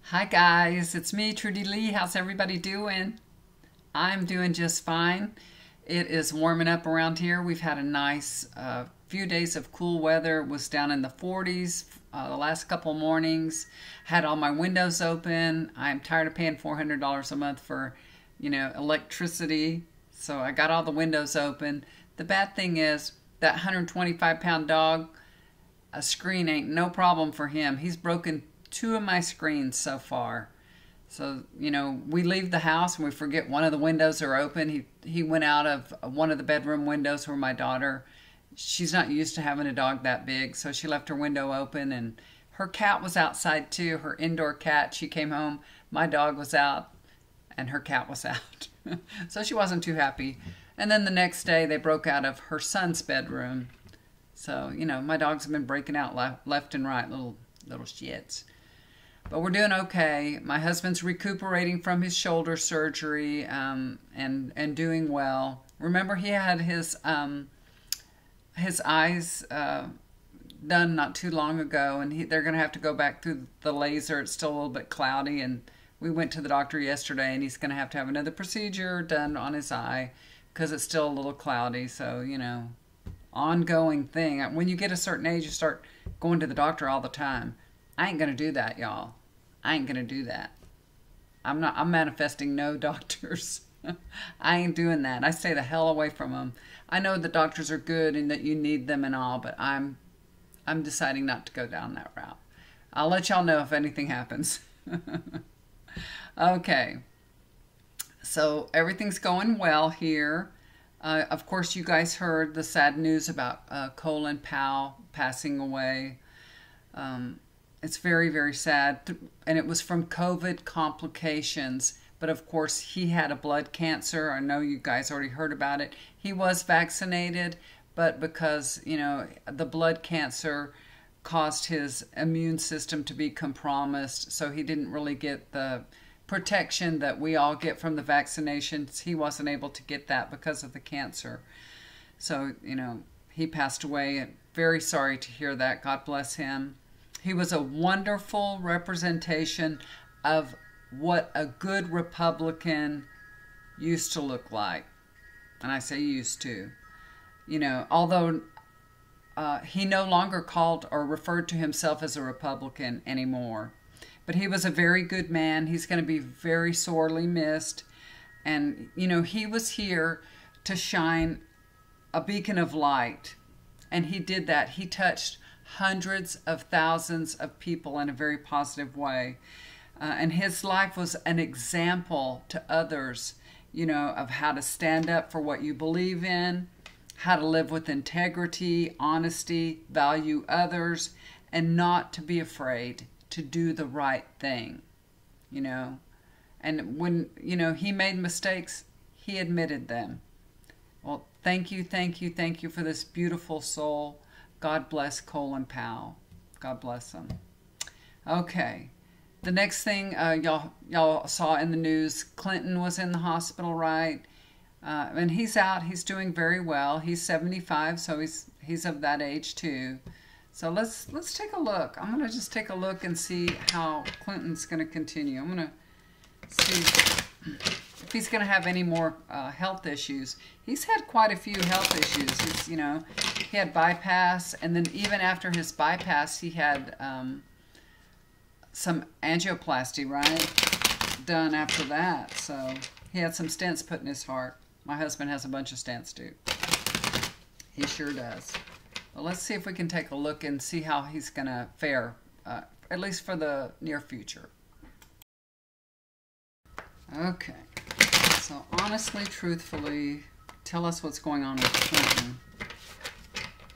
Hi guys, it's me, Trudy Lee. How's everybody doing? I'm doing just fine. It is warming up around here. We've had a nice few days of cool weather. It was down in the 40s the last couple mornings. Had all my windows open. I'm tired of paying $400 a month for, electricity. So I got all the windows open. The bad thing is that 125-pound dog, a screen ain't no problem for him. He's broken two of my screens so far. So, we leave the house and we forget one of the windows are open. He went out of one of the bedroom windows where my daughter, she's not used to having a dog that big, so she left her window open, and her cat was outside too, her indoor cat. She came home, my dog was out, and her cat was out. So she wasn't too happy. And then the next day they broke out of her son's bedroom. So, my dogs have been breaking out left and right, little shits. But we're doing okay. My husband's recuperating from his shoulder surgery and doing well. Remember, he had his eyes done not too long ago, and they're going to have to go back through the laser. It's still a little bit cloudy, and we went to the doctor yesterday, and he's going to have another procedure done on his eye because it's still a little cloudy. So, ongoing thing. When you get a certain age, you start going to the doctor all the time. I ain't going to do that, y'all. I ain't going to do that. I'm manifesting no doctors. I ain't doing that. I stay the hell away from them. I know the doctors are good and that you need them and all, but I'm deciding not to go down that route. I'll let y'all know if anything happens. Okay. So everything's going well here. Of course, you guys heard the sad news about Colin Powell passing away. It's very, very sad. And it was from COVID complications. But of course, he had a blood cancer. I know you guys already heard about it. He was vaccinated, but because, the blood cancer caused his immune system to be compromised, so he didn't really get the protection that we all get from the vaccinations. He wasn't able to get that because of the cancer. So, he passed away. Very sorry to hear that. God bless him. He was a wonderful representation of what a good Republican used to look like. And I say used to. Although he no longer called or referred to himself as a Republican anymore. But he was a very good man. He's going to be very sorely missed. And, he was here to shine a beacon of light. And he did that. He touched hundreds of thousands of people in a very positive way. And his life was an example to others, of how to stand up for what you believe in, how to live with integrity, honesty, value others, and not to be afraid to do the right thing, And when, he made mistakes, he admitted them. Well, thank you for this beautiful soul. God bless Colin Powell. God bless him. Okay. The next thing y'all saw in the news, Clinton was in the hospital, right? And he's out. He's doing very well. He's 75, so he's of that age too. So let's take a look. I'm gonna just take a look and see how Clinton's gonna continue. I'm gonna see if he's gonna have any more health issues. He's had quite a few health issues. He's, he had bypass, and then even after his bypass, he had some angioplasty, right, done after that. So he had some stents put in his heart. My husband has a bunch of stents too. He sure does. Well, let's see if we can take a look and see how he's going to fare, at least for the near future. Okay. So honestly, truthfully, tell us what's going on with Clinton.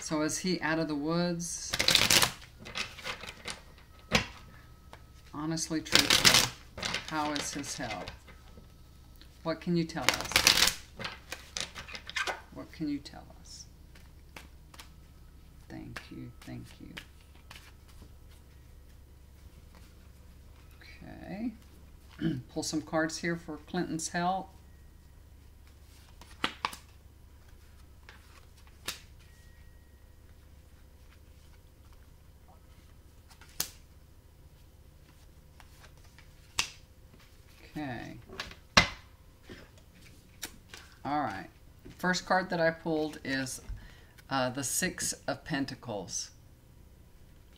So is he out of the woods? Honestly, truthfully, how is his health? What can you tell us? What can you tell us? Thank you, thank you. Okay. Pull some cards here for Clinton's health. Okay. All right. First card that I pulled is the Six of Pentacles.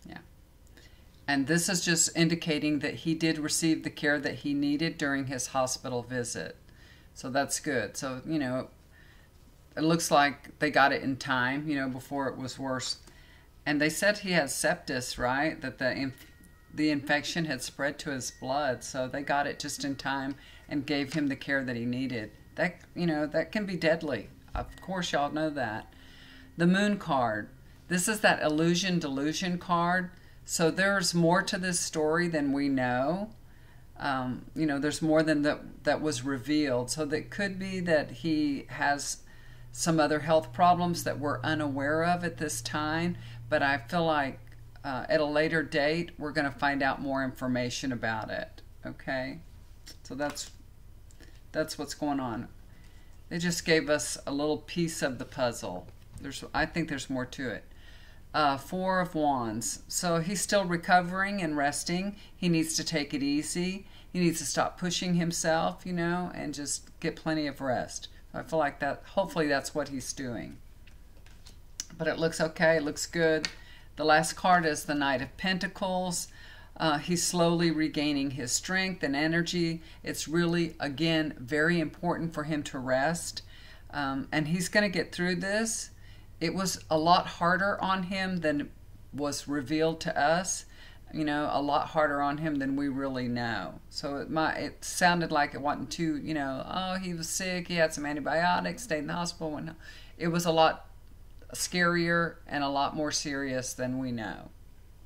Yeah. And this is just indicating that he did receive the care that he needed during his hospital visit. So that's good. So, you know, it looks like they got it in time, you know, before it was worse. And they said he has sepsis, right? That the infection had spread to his blood. So they got it just in time and gave him the care that he needed. That, you know, that can be deadly. Of course, y'all know that. The Moon card. This is that illusion delusion card. So there's more to this story than we know. You know, there's more than that was revealed. So that could be that he has some other health problems that we're unaware of at this time. But I feel like at a later date, we're going to find out more information about it. Okay? So that's what's going on. They just gave us a little piece of the puzzle. I think there's more to it. Four of Wands. So he's still recovering and resting. He needs to take it easy. He needs to stop pushing himself, you know, and just get plenty of rest. I feel like that, hopefully that's what he's doing. But it looks okay. It looks good. The last card is the Knight of Pentacles. He's slowly regaining his strength and energy. It's really, again, very important for him to rest. And he's going to get through this. It was a lot harder on him than was revealed to us. You know, a lot harder on him than we really know. So it sounded like it wasn't too, you know, oh, he was sick, he had some antibiotics, stayed in the hospital. It was a lot scarier and a lot more serious than we know.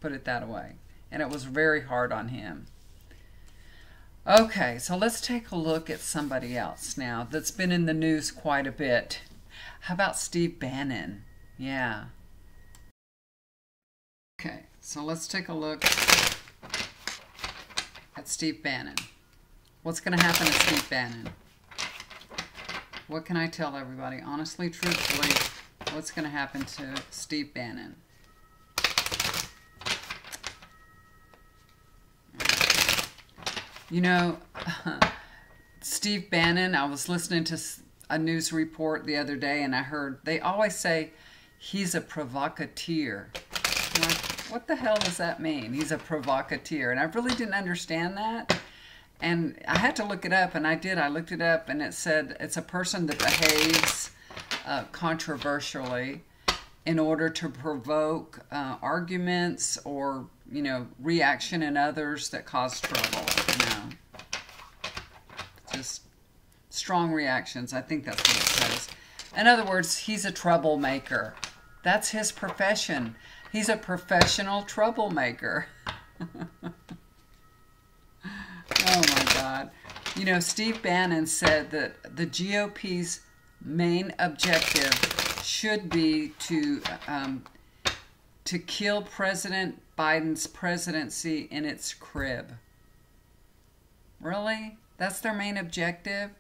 Put it that way. And it was very hard on him. Okay, so let's take a look at somebody else now that's been in the news quite a bit. How about Steve Bannon? Yeah. Okay, so let's take a look at Steve Bannon. What's going to happen to Steve Bannon? What can I tell everybody? Honestly, truthfully, what's going to happen to Steve Bannon? You know, Steve Bannon, I was listening to a news report the other day and I heard, they always say he's a provocateur. I'm like, what the hell does that mean? He's a provocateur. And I really didn't understand that. And I had to look it up, and I did. I looked it up, and it said it's a person that behaves controversially in order to provoke arguments or, you know, reaction in others that cause trouble, you know. Just strong reactions. I think that's what it says. In other words, he's a troublemaker. That's his profession. He's a professional troublemaker. Oh my God. You know, Steve Bannon said that the GOP's main objective should be to kill President Biden's presidency in its crib. Really? That's their main objective?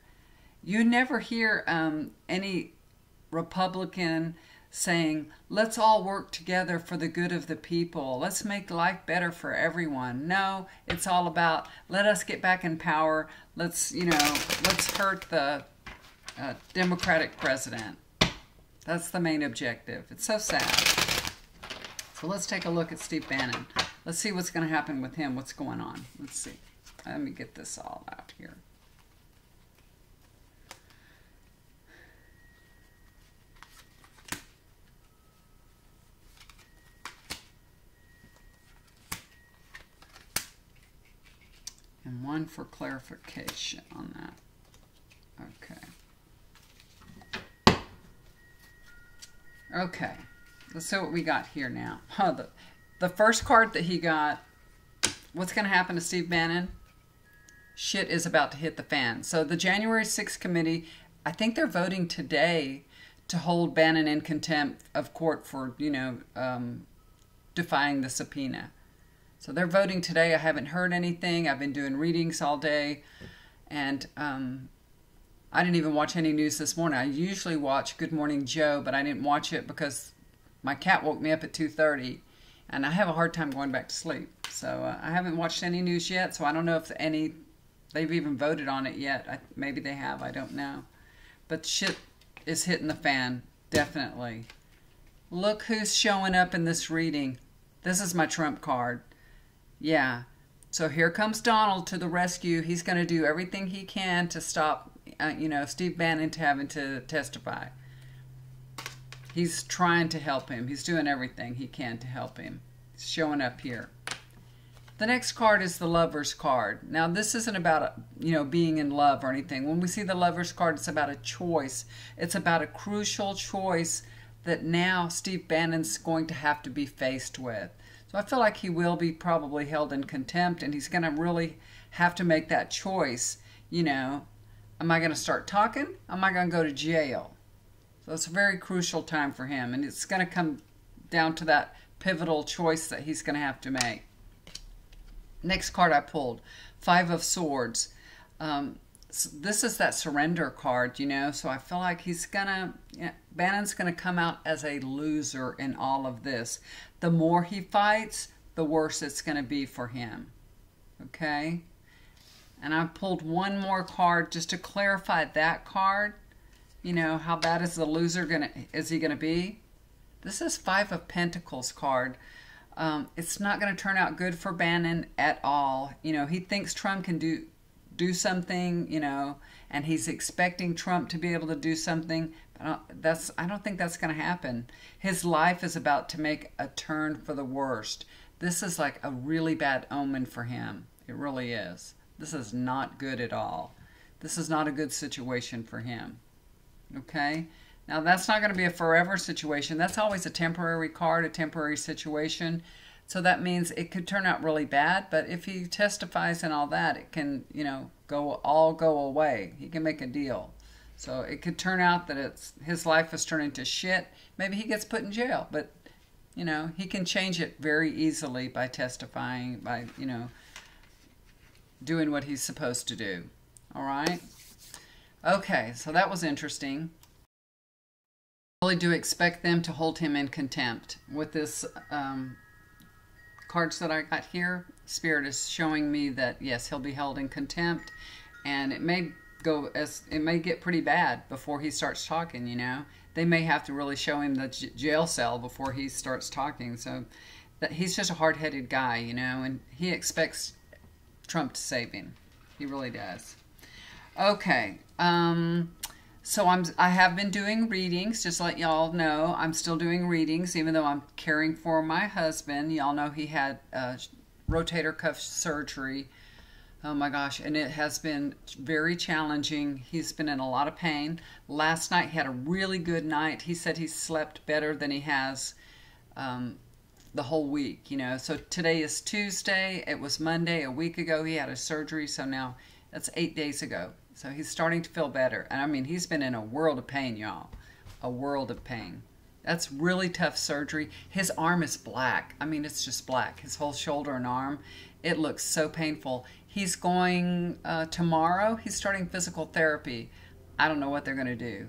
You never hear any Republican saying, let's all work together for the good of the people. Let's make life better for everyone. No, it's all about, let us get back in power. Let's, you know, let's hurt the Democratic president. That's the main objective. It's so sad. So let's take a look at Steve Bannon. Let's see what's going to happen with him. What's going on? Let's see. Let me get this all out here. And one for clarification on that. Okay. Okay. Let's see what we got here now. The first card that he got, what's going to happen to Steve Bannon? Shit is about to hit the fan. So the January 6th committee, I think they're voting today to hold Bannon in contempt of court for, you know, defying the subpoena. So they're voting today. I haven't heard anything. I've been doing readings all day. And I didn't even watch any news this morning. I usually watch Good Morning Joe, but I didn't watch it because my cat woke me up at 2:30. And I have a hard time going back to sleep. So I haven't watched any news yet. So I don't know if any they've even voted on it yet. Maybe they have, I don't know. But shit is hitting the fan, definitely. Look who's showing up in this reading. This is my trump card. Yeah. So here comes Donald to the rescue. He's going to do everything he can to stop, Steve Bannon having to testify. He's trying to help him. He's doing everything he can to help him. He's showing up here. The next card is the Lover's card. Now, this isn't about, being in love or anything. When we see the Lover's card, it's about a choice. It's about a crucial choice that now Steve Bannon's going to have to be faced with. So I feel like he will be probably held in contempt, and he's going to really have to make that choice. Am I going to start talking? Am I going to go to jail? So it's a very crucial time for him, and it's going to come down to that pivotal choice that he's going to have to make. Next card I pulled, Five of Swords. This is that surrender card, so I feel like Bannon's going to come out as a loser in all of this. The more he fights, the worse it's going to be for him. Okay? And I pulled one more card just to clarify that card. How bad is the loser is he going to be? This is Five of Pentacles card. It's not going to turn out good for Bannon at all. He thinks Trump can do something, and he's expecting Trump to be able to do something. I don't think that's going to happen. His life is about to make a turn for the worst. This is like a really bad omen for him. It really is. This is not good at all. This is not a good situation for him. Okay? Now, that's not going to be a forever situation. That's always a temporary card, a temporary situation. So that means it could turn out really bad, but if he testifies and all that, it can, go away. He can make a deal. So it could turn out that his life is turning to shit. Maybe he gets put in jail, but, he can change it very easily by testifying, by, doing what he's supposed to do. All right? Okay, so that was interesting. I really do expect them to hold him in contempt. With this cards that I got here, Spirit is showing me that, yes, he'll be held in contempt, and it may get pretty bad before he starts talking, They may have to really show him the jail cell before he starts talking. So that he's just a hard-headed guy, and he expects Trump to save him. He really does. Okay. So I have been doing readings, just to let y'all know. I'm still doing readings, even though I'm caring for my husband. Y'all know he had rotator cuff surgery. Oh my gosh, and it has been very challenging. He's been in a lot of pain. Last night he had a really good night. He said he slept better than he has the whole week, So today is Tuesday. It was Monday. A week ago he had a surgery, so now that's 8 days ago. So he's starting to feel better. And I mean, he's been in a world of pain, y'all. A world of pain. That's really tough surgery. His arm is black. I mean, it's just black. His whole shoulder and arm. It looks so painful. He's going tomorrow. He's starting physical therapy. I don't know what they're going to do.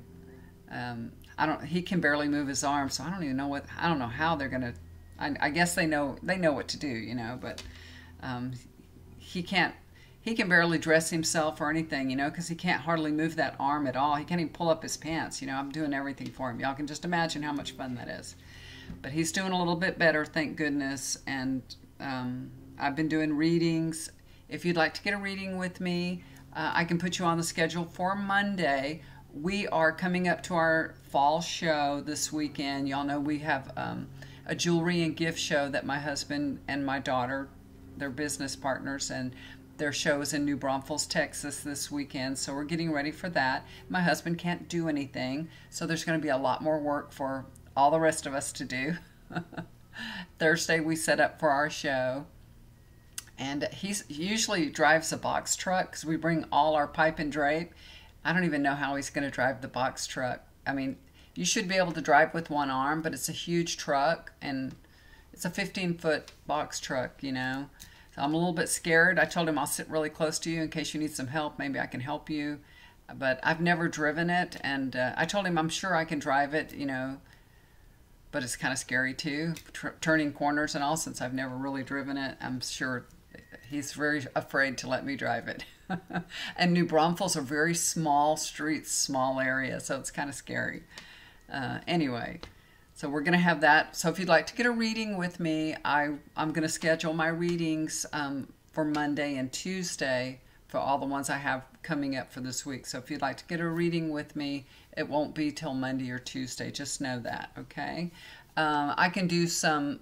He can barely move his arm, so I don't even know I don't know how they're going to. I guess they know what to do, but he can't. He can barely dress himself or anything, because he can't hardly move that arm at all. He can't even pull up his pants. I'm doing everything for him. Y'all can just imagine how much fun that is. But he's doing a little bit better, thank goodness. And I've been doing readings. If you'd like to get a reading with me, I can put you on the schedule for Monday. We are coming up to our fall show this weekend. Y'all know we have a jewelry and gift show that my husband and my daughter, they're business partners, and their show is in New Braunfels, Texas this weekend, so we're getting ready for that. My husband can't do anything, so there's going to be a lot more work for all the rest of us to do. Thursday we set up for our show, and he usually drives a box truck because we bring all our pipe and drape. I don't even know how he's going to drive the box truck. I mean, you should be able to drive with one arm, but it's a huge truck, and it's a 15-foot box truck, So I'm a little bit scared. I told him I'll sit really close to you in case you need some help. Maybe I can help you. But I've never driven it, and I told him I'm sure I can drive it, but it's kind of scary too, turning corners and all, since I've never really driven it. I'm sure He's very afraid to let me drive it. And New Braunfels are very small streets, small area, so it's kind of scary. Anyway, so we're going to have that. So if you'd like to get a reading with me, I'm going to schedule my readings for Monday and Tuesday for all the ones I have coming up for this week. So if you'd like to get a reading with me, it won't be till Monday or Tuesday. Just know that, okay? I can do some,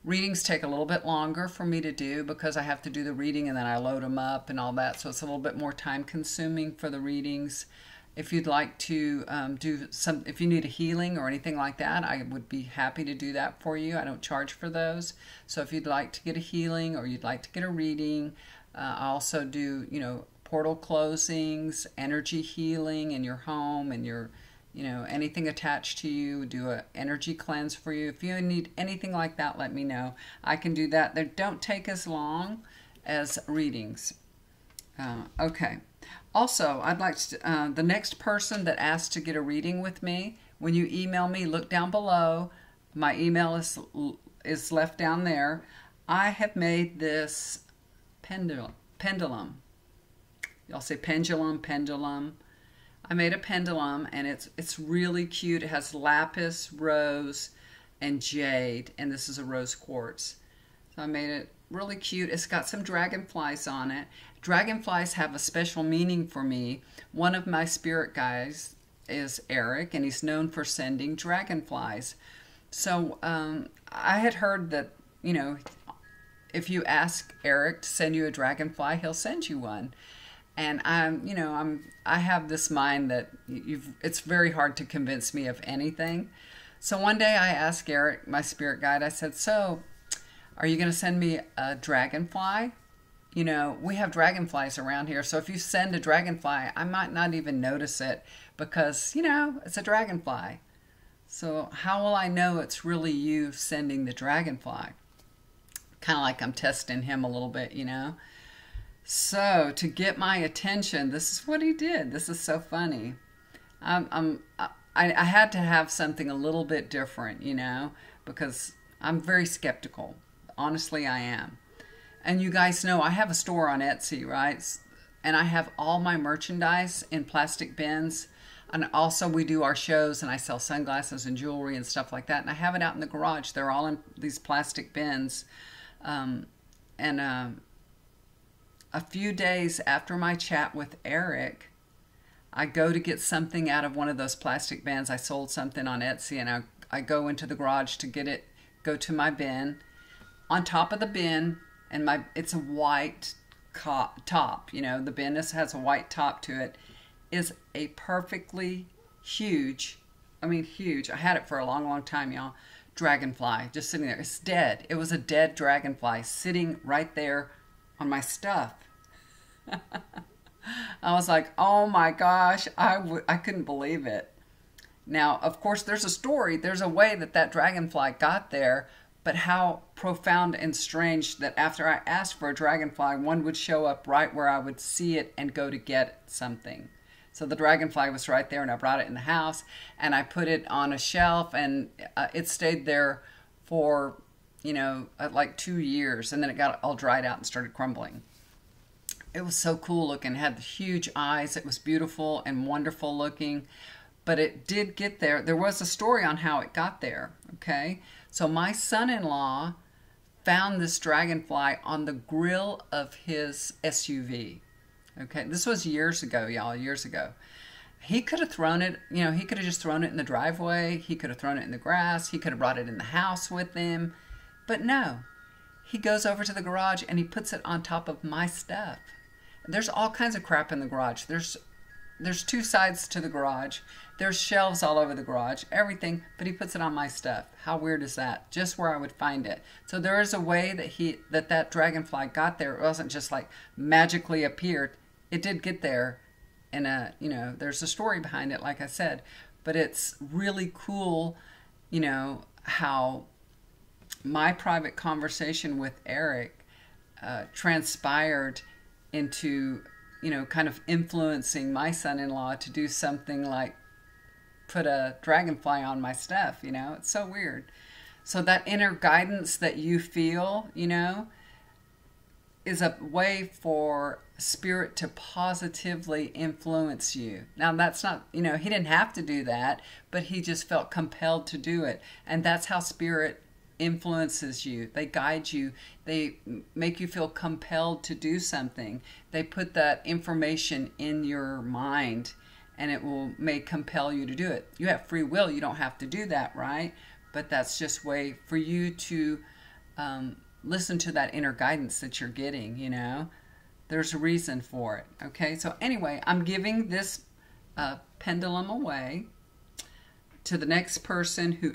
readings take a little bit longer for me to do because I have to do the reading and then I load them up and all that. So it's a little bit more time consuming for the readings. If you'd like to if you need a healing or anything like that, I would be happy to do that for you. I don't charge for those. So if you'd like to get a healing or you'd like to get a reading, I also do, portal closings, energy healing in your home and your, anything attached to you, do an energy cleanse for you. If you need anything like that, let me know. I can do that. They don't take as long as readings. Okay. Also, I'd like to, the next person that asks to get a reading with me, when you email me, look down below. My email is left down there. I have made this pendulum. Y'all say pendulum. I made a pendulum, and it's really cute. It has lapis, rose, and jade, and this is a rose quartz. So I made it really cute. It's got some dragonflies on it. Dragonflies have a special meaning for me. One of my spirit guides is Eric, and he's known for sending dragonflies. So I had heard that, if you ask Eric to send you a dragonfly, he'll send you one. And I have this mind that it's very hard to convince me of anything. So one day I asked Eric, my spirit guide, I said, so are you going to send me a dragonfly? We have dragonflies around here. So if you send a dragonfly, I might not even notice it because, it's a dragonfly. So how will I know it's really you sending the dragonfly? Kind of like I'm testing him a little bit, So to get my attention, this is what he did. This is so funny. I had to have something a little bit different, because I'm very skeptical. Honestly, I am. And you guys know I have a store on Etsy, right? And I have all my merchandise in plastic bins. And also we do our shows and I sell sunglasses and jewelry and stuff like that. And I have it out in the garage. They're all in these plastic bins. A few days after my chat with Eric, I go to get something out of one of those plastic bins. I sold something on Etsy, and I go into the garage to get it, go to my bin. On top of the bin, and it's a white top, the bin has a white top to it, is a perfectly huge, huge, I had it for a long, long time, y'all, dragonfly, just sitting there. It's dead. It was a dead dragonfly sitting right there on my stuff. I was like, oh my gosh, I couldn't believe it. Now, of course, there's a story. There's a way that dragonfly got there, but how profound and strange that after I asked for a dragonfly, one would show up right where I would see it and go to get something. So the dragonfly was right there, and I brought it in the house, and I put it on a shelf, and it stayed there for, like 2 years, and then it got all dried out and started crumbling. It was so cool looking. It had the huge eyes. It was beautiful and wonderful looking, but it did get there. There was a story on how it got there, okay? So my son-in-law found this dragonfly on the grill of his SUV. Okay, this was years ago, y'all, years ago. He could have thrown it, he could have just thrown it in the driveway. He could have thrown it in the grass. He could have brought it in the house with him. But no, he goes over to the garage and he puts it on top of my stuff. There's all kinds of crap in the garage. There's 2 sides to the garage. There's shelves all over the garage, everything, but he puts it on my stuff. How weird is that? Just where I would find it. So there is a way that dragonfly got there. It wasn't just like magically appeared. It did get there, and there's a story behind it, like I said. But it's really cool, how my private conversation with Eric transpired into, kind of influencing my son-in-law to do something like put a dragonfly on my stuff, It's so weird. So that inner guidance that you feel, is a way for spirit to positively influence you. Now, that's not, he didn't have to do that, but he just felt compelled to do it. And that's how spirit influences you. They guide you. They make you feel compelled to do something. They put that information in your mind, and it may compel you to do it. You have free will. You don't have to do that, right? But that's just a way for you to listen to that inner guidance that you're getting. There's a reason for it. Okay, so anyway, I'm giving this pendulum away to the next person who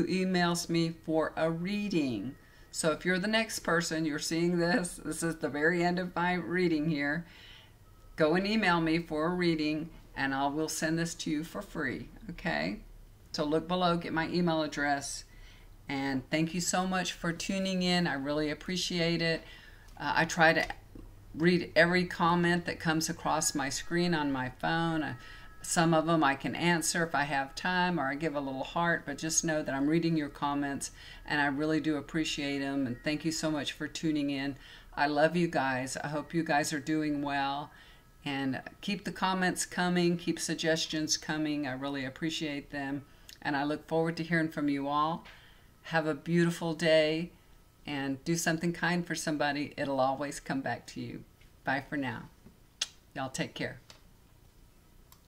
emails me for a reading. So if you're the next person, you're seeing this is the very end of my reading here, go and email me for a reading, and I will send this to you for free. Okay, so look below, get my email address. And thank you so much for tuning in. I really appreciate it. I try to read every comment that comes across my screen on my phone. Some of them I can answer if I have time, or I give a little heart, but just know that I'm reading your comments, and I really do appreciate them. And thank you so much for tuning in. I love you guys. I hope you guys are doing well. And keep the comments coming. Keep suggestions coming. I really appreciate them. And I look forward to hearing from you all. Have a beautiful day, and do something kind for somebody. It'll always come back to you. Bye for now. Y'all take care.